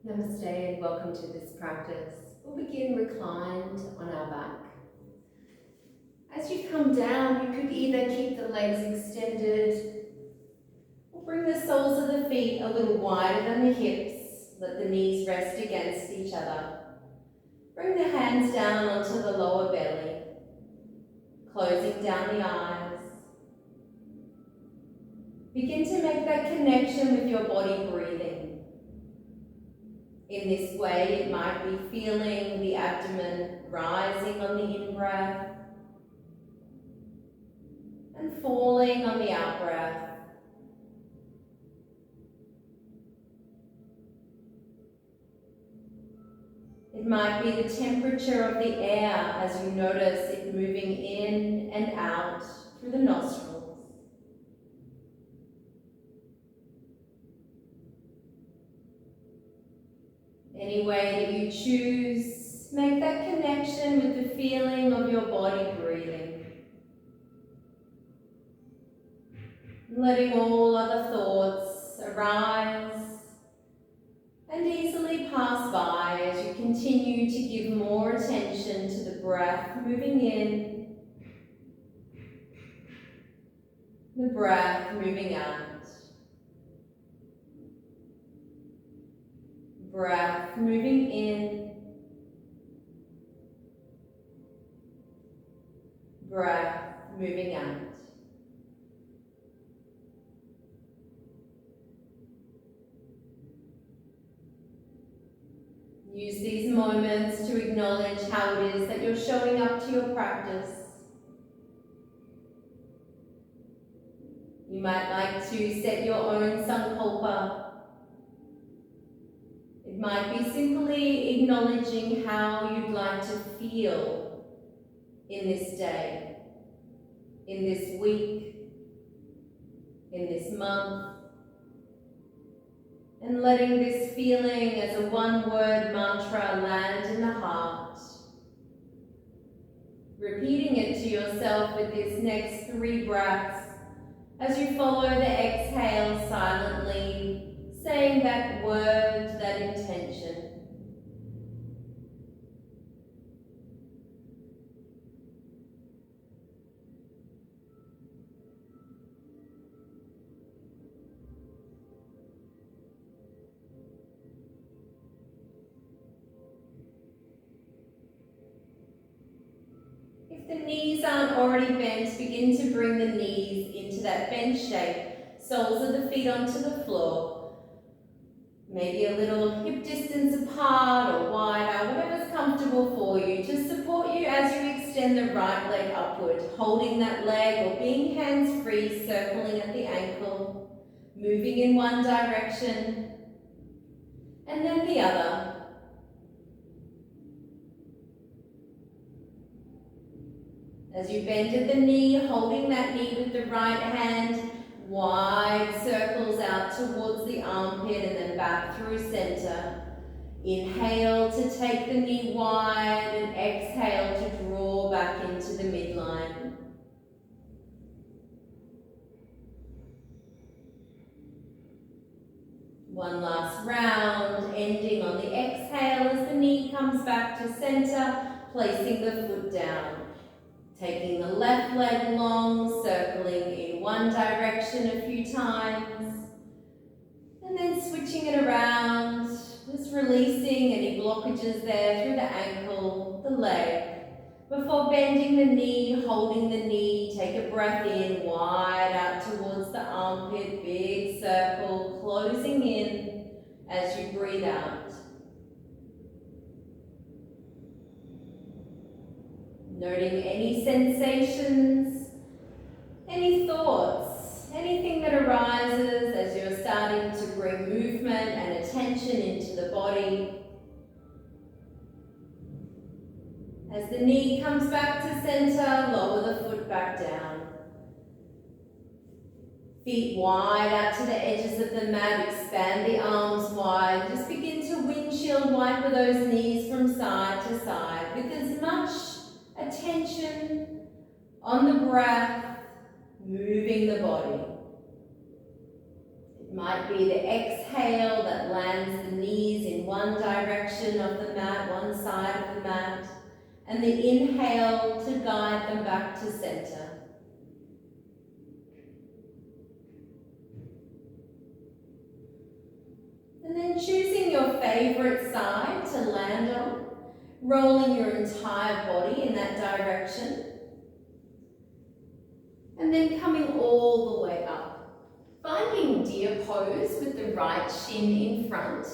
Namaste and welcome to this practice. We'll begin reclined on our back. As you come down, you could either keep the legs extended or bring the soles of the feet a little wider than the hips. Let the knees rest against each other. Bring the hands down onto the lower belly, closing down the eyes. Begin to make that connection with your body breathing. In this way, it might be feeling the abdomen rising on the in-breath and falling on the out-breath. It might be the temperature of the air as you notice it moving in and out through the nostrils. Any way that you choose, make that connection with the feeling of your body breathing. Letting all other thoughts arise and easily pass by as you continue to give more attention to the breath moving in, the breath moving out. Breath moving in, breath moving out. Use these moments to acknowledge how it is that you're showing up to your practice. You might like to set your own sankalpa. It might be simply acknowledging how you'd like to feel in this day, in this week, in this month, and letting this feeling as a one-word mantra land in the heart. Repeating it to yourself with this next 3 breaths as you follow the exhale silently, saying that word, that intention. If the knees aren't already bent, begin to bring the knees into that bench shape, soles of the feet onto the floor. Maybe a little hip distance apart or wider, whatever's comfortable for you, to support you as you extend the right leg upward, holding that leg or being hands-free, circling at the ankle, moving in one direction and then the other. As you bend at the knee, holding that knee with the right hand, wide circles out towards the armpit and then back through center. Inhale to take the knee wide and exhale to draw back into the midline. One last round, ending on the exhale as the knee comes back to center, placing the foot down. Taking the left leg long, circling in one direction a few times, and then switching it around, just releasing any blockages there through the ankle, the leg. Before bending the knee, holding the knee, take a breath in, wide out towards the armpit, big circle, closing in as you breathe out. Noting any sensations, any thoughts, anything that arises as you're starting to bring movement and attention into the body. As the knee comes back to center, lower the foot back down. Feet wide out to the edges of the mat, expand the arms wide. Just begin to windshield wiper those knees from side to side with as much attention on the breath, moving the body. It might be the exhale that lands the knees in one one direction of the mat, one side of the mat, and the inhale to guide them back to center. And then choosing your favorite side to land on, rolling your entire body in that direction. And then coming all the way up. Finding deer pose with the right shin in front.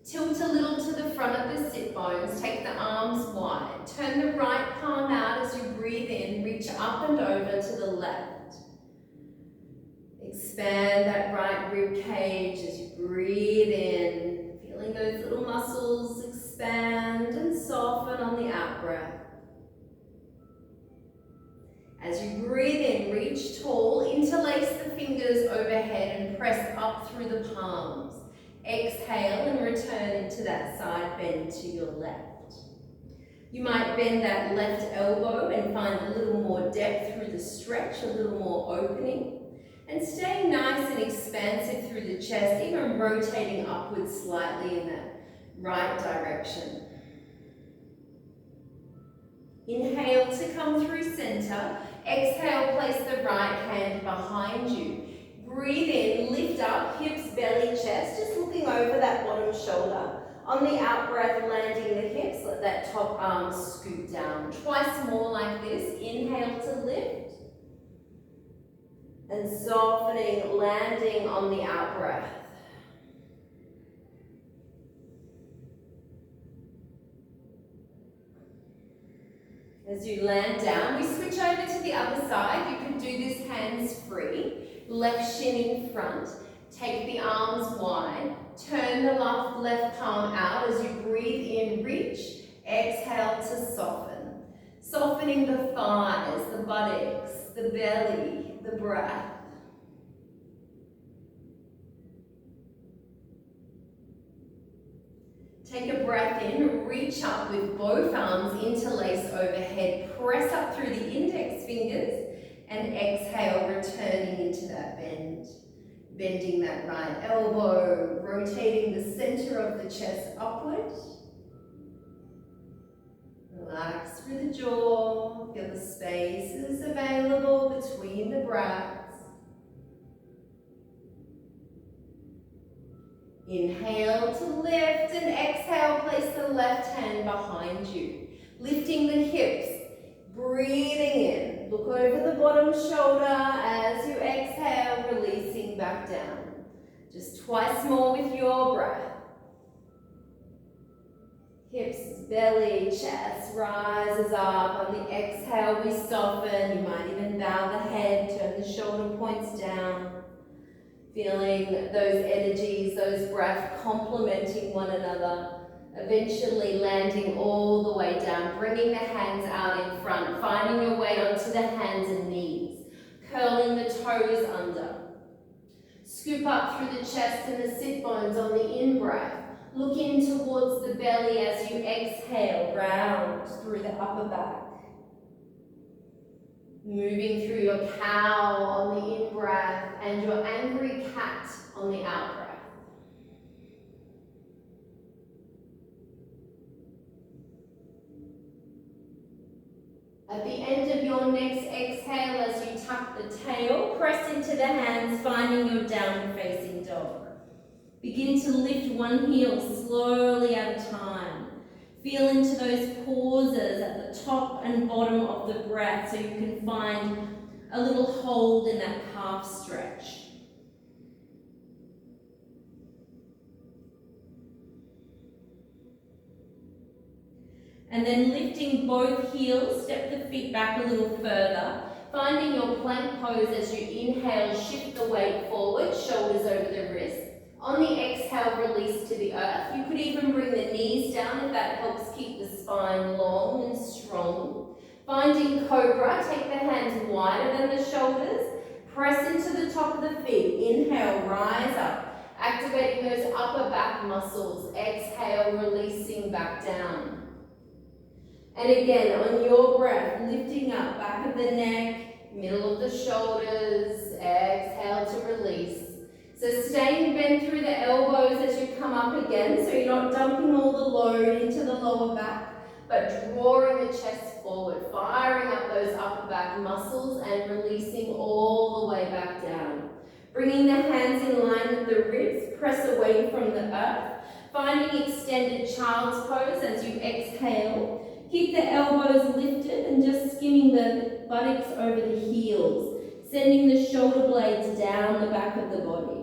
Tilt a little to the front of the sit bones, take the arms wide. Turn the right palm out as you breathe in, reach up and over to the left. Expand that right rib cage as you breathe in, feeling those little muscles expand and soften on the out breath. As you breathe in, reach tall, interlace the fingers overhead and press up through the palms. Exhale and return into that side bend to your left. You might bend that left elbow and find a little more depth through the stretch, a little more opening. And staying nice and expansive through the chest, even rotating upwards slightly in that right direction. Inhale to come through center. Exhale, place the right hand behind you. Breathe in, lift up, hips, belly, chest, just looking over that bottom shoulder. On the out breath, landing the hips, let that top arm scoot down. Twice more like this. Inhale to lift. And softening, landing on the out breath. As you land down, we switch over to the other side. You can do this hands free. Left shin in front. Take the arms wide. Turn the left palm out as you breathe in, reach. Exhale to soften. Softening the thighs, the buttocks, the belly, the breath. Take a breath in, reach up with both arms, interlace overhead, press up through the index fingers, and exhale, returning into that bend. Bending that right elbow, rotating the center of the chest upward. Relax through the jaw, feel the spaces available between the breaths. Inhale to lift and exhale, place the left hand behind you. Lifting the hips, breathing in. Look over the bottom shoulder as you exhale, releasing back down. Just twice more with your breath. Hips, belly, chest rises up. On the exhale, we soften. You might even bow the head, turn the shoulder points down. Feeling those energies, those breaths complementing one another. Eventually landing all the way down, bringing the hands out in front, finding your way onto the hands and knees. Curling the toes under. Scoop up through the chest and the sit bones on the in-breath. Look in towards the belly as you exhale, round through the upper back. Moving through your cow on the in-breath and your angry cat on the out-breath. At the end of your next exhale, as you tuck the tail, press into the hands, finding your downward facing dog. Begin to lift one heel slowly at a time. Feel into those pauses at the top and bottom of the breath so you can find a little hold in that calf stretch. And then lifting both heels, step the feet back a little further. Finding your plank pose as you inhale, shift the weight forward, shoulders over the wrists. On the exhale, release to the earth. You could even bring the knees down if that helps keep the spine long and strong. Finding cobra, take the hands wider than the shoulders. Press into the top of the feet. Inhale, rise up. Activating those upper back muscles. Exhale, releasing back down. And again, on your breath, lifting up, back of the neck, middle of the shoulders. Exhale to release. So staying bent through the elbows as you come up again, so you're not dumping all the load into the lower back, but drawing the chest forward, firing up those upper back muscles and releasing all the way back down. Bringing the hands in line with the ribs, press away from the earth, finding extended child's pose as you exhale. Keep the elbows lifted and just skimming the buttocks over the heels, sending the shoulder blades down the back of the body.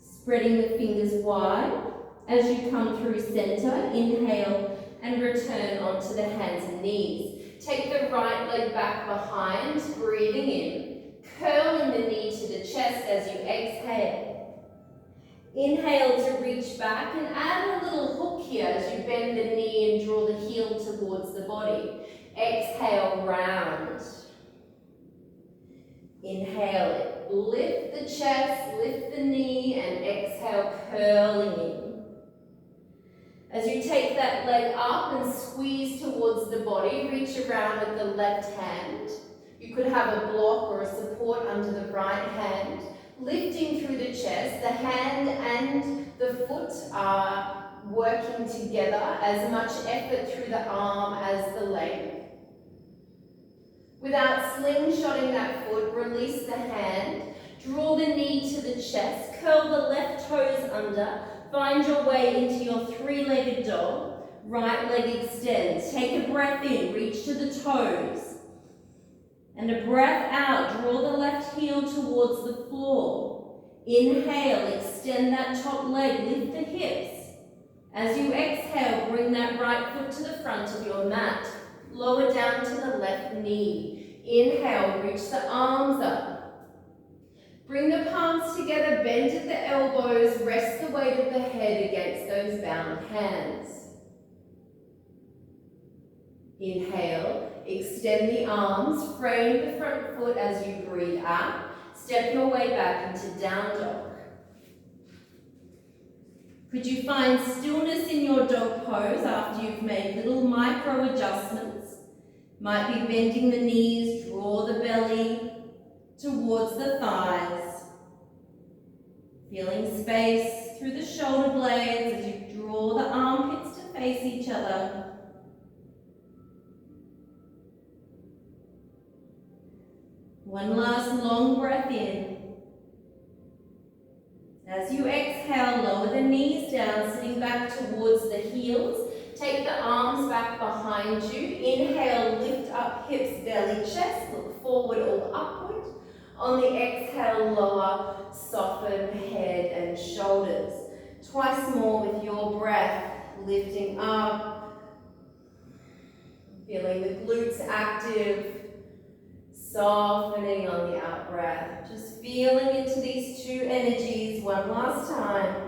Spreading the fingers wide as you come through center. Inhale and return onto the hands and knees. Take the right leg back behind, breathing in. Curling the knee to the chest as you exhale. Inhale to reach back and add a little hook here as you bend the knee and draw the heel towards the body. Exhale, round. Inhale it. Lift the chest, lift the knee, and exhale, curling in. As you take that leg up and squeeze towards the body, reach around with the left hand. You could have a block or a support under the right hand. Lifting through the chest, the hand and the foot are working together, as much effort through the arm as the leg. Without slingshotting that foot, release the hand, draw the knee to the chest, curl the left toes under, find your way into your three-legged dog. Right leg extends. Take a breath in, reach to the toes. And a breath out, draw the left heel towards the floor. Inhale, extend that top leg, lift the hips. As you exhale, bring that right foot to the front of your mat. Lower down to the left knee. Inhale, reach the arms up. Bring the palms together, bend at the elbows, rest the weight of the head against those bound hands. Inhale, extend the arms, frame the front foot as you breathe out. Step your way back into down dog. Could you find stillness in your dog pose after you've made little micro adjustments? Might be bending the knees, draw the belly towards the thighs. Feeling space through the shoulder blades as you draw the armpits to face each other. One last long breath in. As you exhale, lower the knees down, sitting back towards the heels. Take the arms back behind you. Inhale, lift up hips, belly, chest. Look forward or upward. On the exhale, lower, soften head and shoulders. Twice more with your breath, lifting up. Feeling the glutes active. Softening on the out breath. Just feeling into these two energies one last time.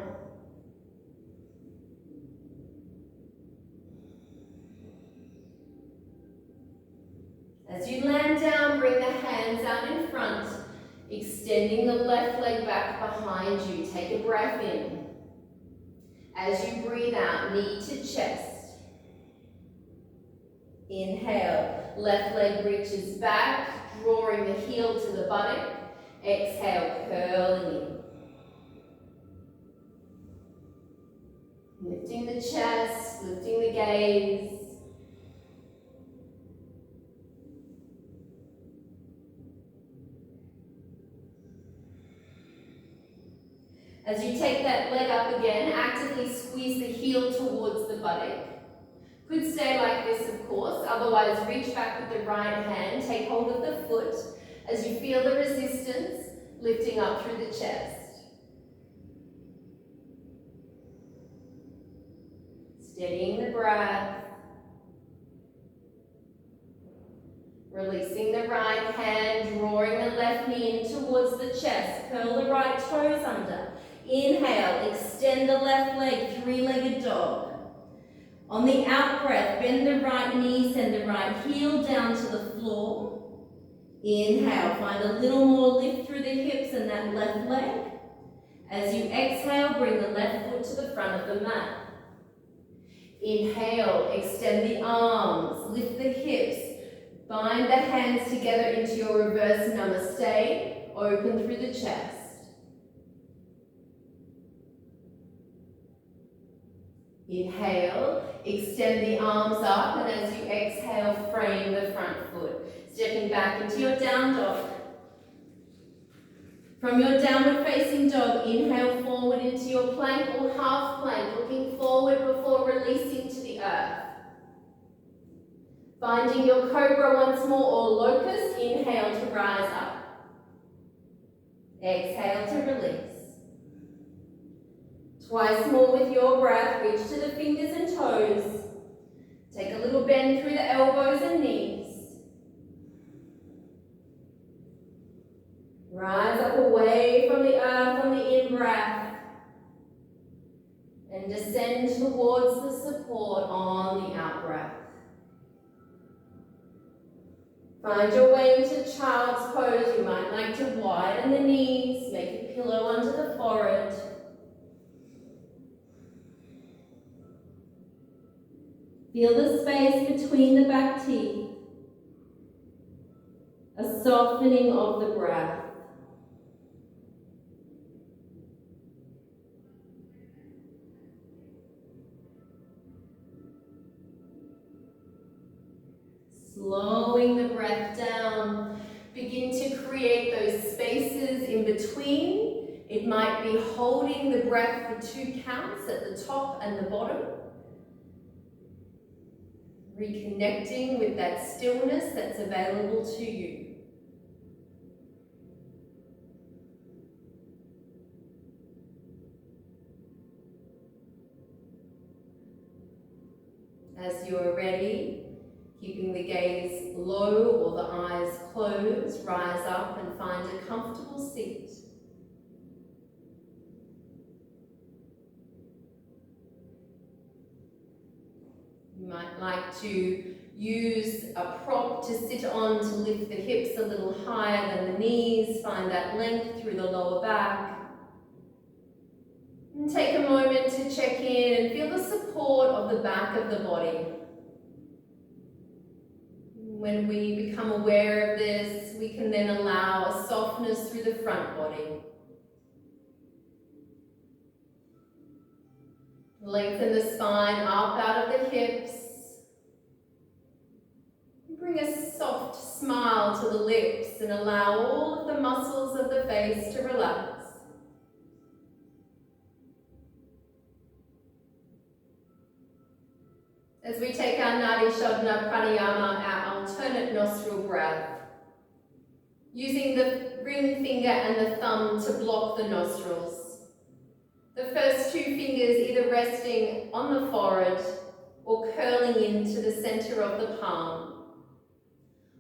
As you land down, bring the hands out in front, extending the left leg back behind you. Take a breath in. As you breathe out, knee to chest. Inhale, left leg reaches back, drawing the heel to the buttock. Exhale, curling in. Lifting the chest, lifting the gaze. As you take that leg up again, actively squeeze the heel towards the buttock. Could stay like this, of course, otherwise reach back with the right hand, take hold of the foot as you feel the resistance lifting up through the chest. Steadying the breath. Releasing the right hand, drawing the left knee in towards the chest. Curl the right toes under. Inhale, extend the left leg, three-legged dog. On the out breath, bend the right knee, send the right heel down to the floor. Inhale, find a little more lift through the hips and that left leg. As you exhale, bring the left foot to the front of the mat. Inhale, extend the arms, lift the hips, Bind the hands together into your reverse namaste, open through the chest. Inhale, extend the arms up, and as you exhale, frame the front foot. Stepping back into your down dog. From your downward facing dog, inhale forward into your plank or half plank, looking forward before releasing to the earth. Finding your cobra once more or locust, inhale to rise up. Exhale to release. Twice more with your breath, reach to the fingers and toes. Take a little bend through the elbows and knees. Rise up away from the earth on the in-breath and descend towards the support on the out-breath. Find your way into child's pose. You might like to widen the knees, make a pillow under the forehead. Feel the space between the back teeth, a softening of the breath. Slowing the breath down, begin to create those spaces in between. It might be holding the breath for 2 counts at the top and the bottom. Reconnecting with that stillness that's available to you. As you're ready, keeping the gaze low or the eyes closed, rise up and find a comfortable seat. You might like to use a prop to sit on to lift the hips a little higher than the knees, find that length through the lower back. And take a moment to check in and feel the support of the back of the body. When we become aware of this, we can then allow a softness through the front body. Lengthen the spine up out of the hips. Bring a soft smile to the lips and allow all of the muscles of the face to relax. As we take our Nadi, Shodhana, Pranayama, our alternate nostril breath, using the ring finger and the thumb to block the nostrils. The first 2 fingers either resting on the forehead or curling into the center of the palm.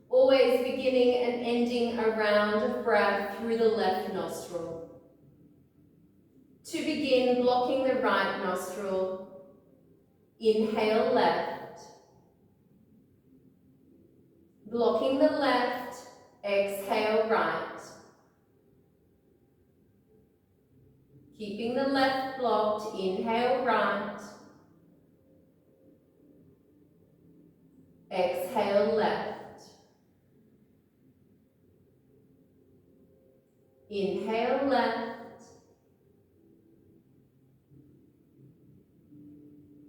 Always beginning and ending a round of breath through the left nostril. To begin, blocking the right nostril. Inhale left. Blocking the left, exhale right. Keeping the left blocked, inhale right. Exhale left. Inhale left.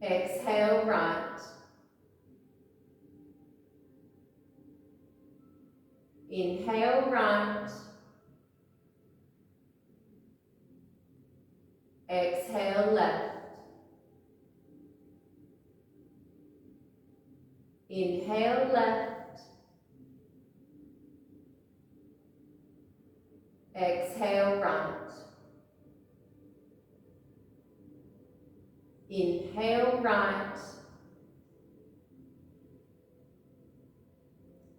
Exhale right. Inhale right. Exhale left. Inhale left. Exhale right. Inhale right.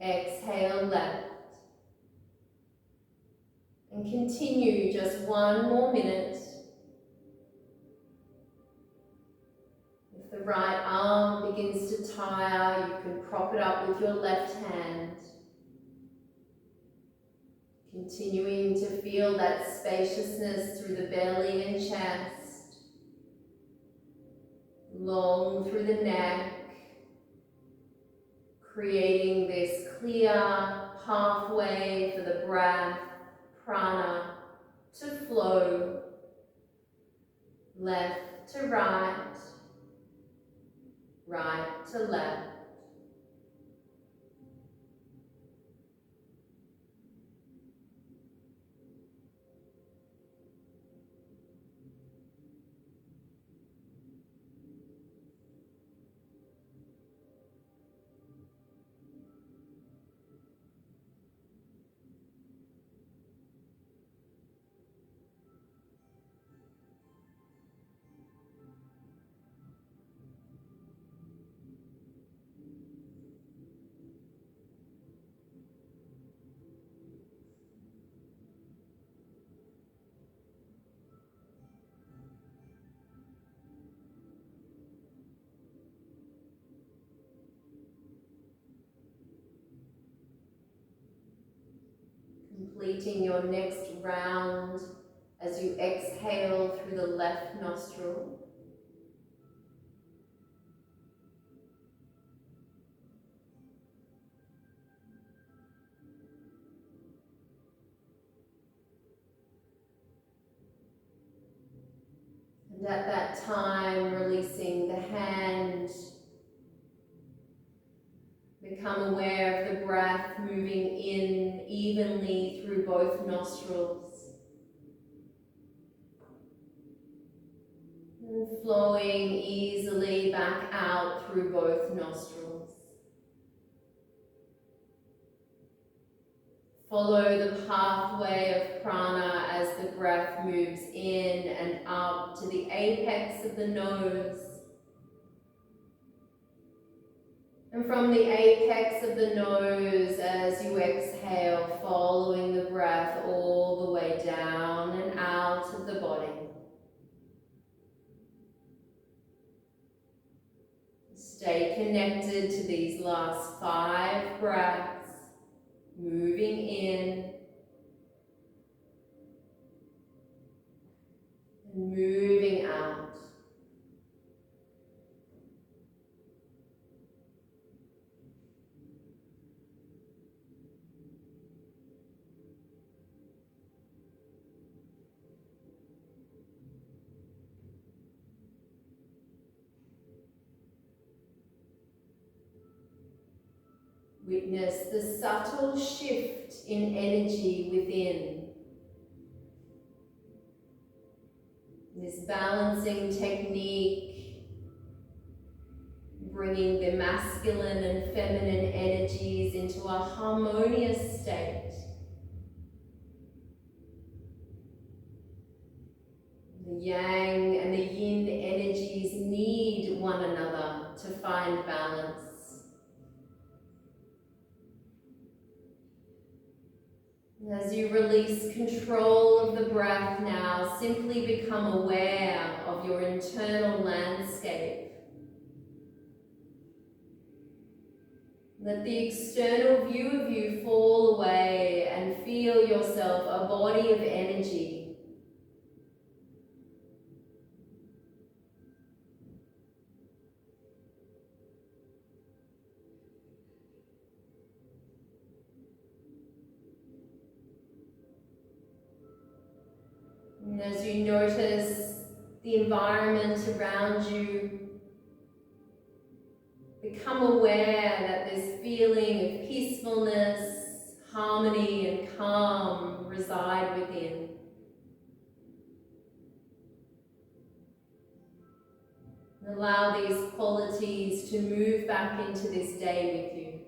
Exhale left. And continue just 1 more minute. If the right arm begins to tire, you can prop it up with your left hand. Continuing to feel that spaciousness through the belly and chest, long through the neck, creating this clear pathway for the breath, prana, to flow left to right, right to left. Completing your next round as you exhale through the left nostril. And at that time, releasing the hand. Become aware of the breath moving in evenly through both nostrils. And flowing easily back out through both nostrils. Follow the pathway of prana as the breath moves in and up to the apex of the nose. And from the apex of the nose, as you exhale, following the breath all the way down and out of the body. Stay connected to these last 5 breaths, moving in and moving out. Witness the subtle shift in energy within. This balancing technique, bringing the masculine and feminine energies into a harmonious state. The yang and the yin energies need one another to find balance. As you release control of the breath now, simply become aware of your internal landscape. Let the external view of you fall away and feel yourself a body of energy. And as you notice the environment around you, become aware that this feeling of peacefulness, harmony, and calm reside within. And allow these qualities to move back into this day with you.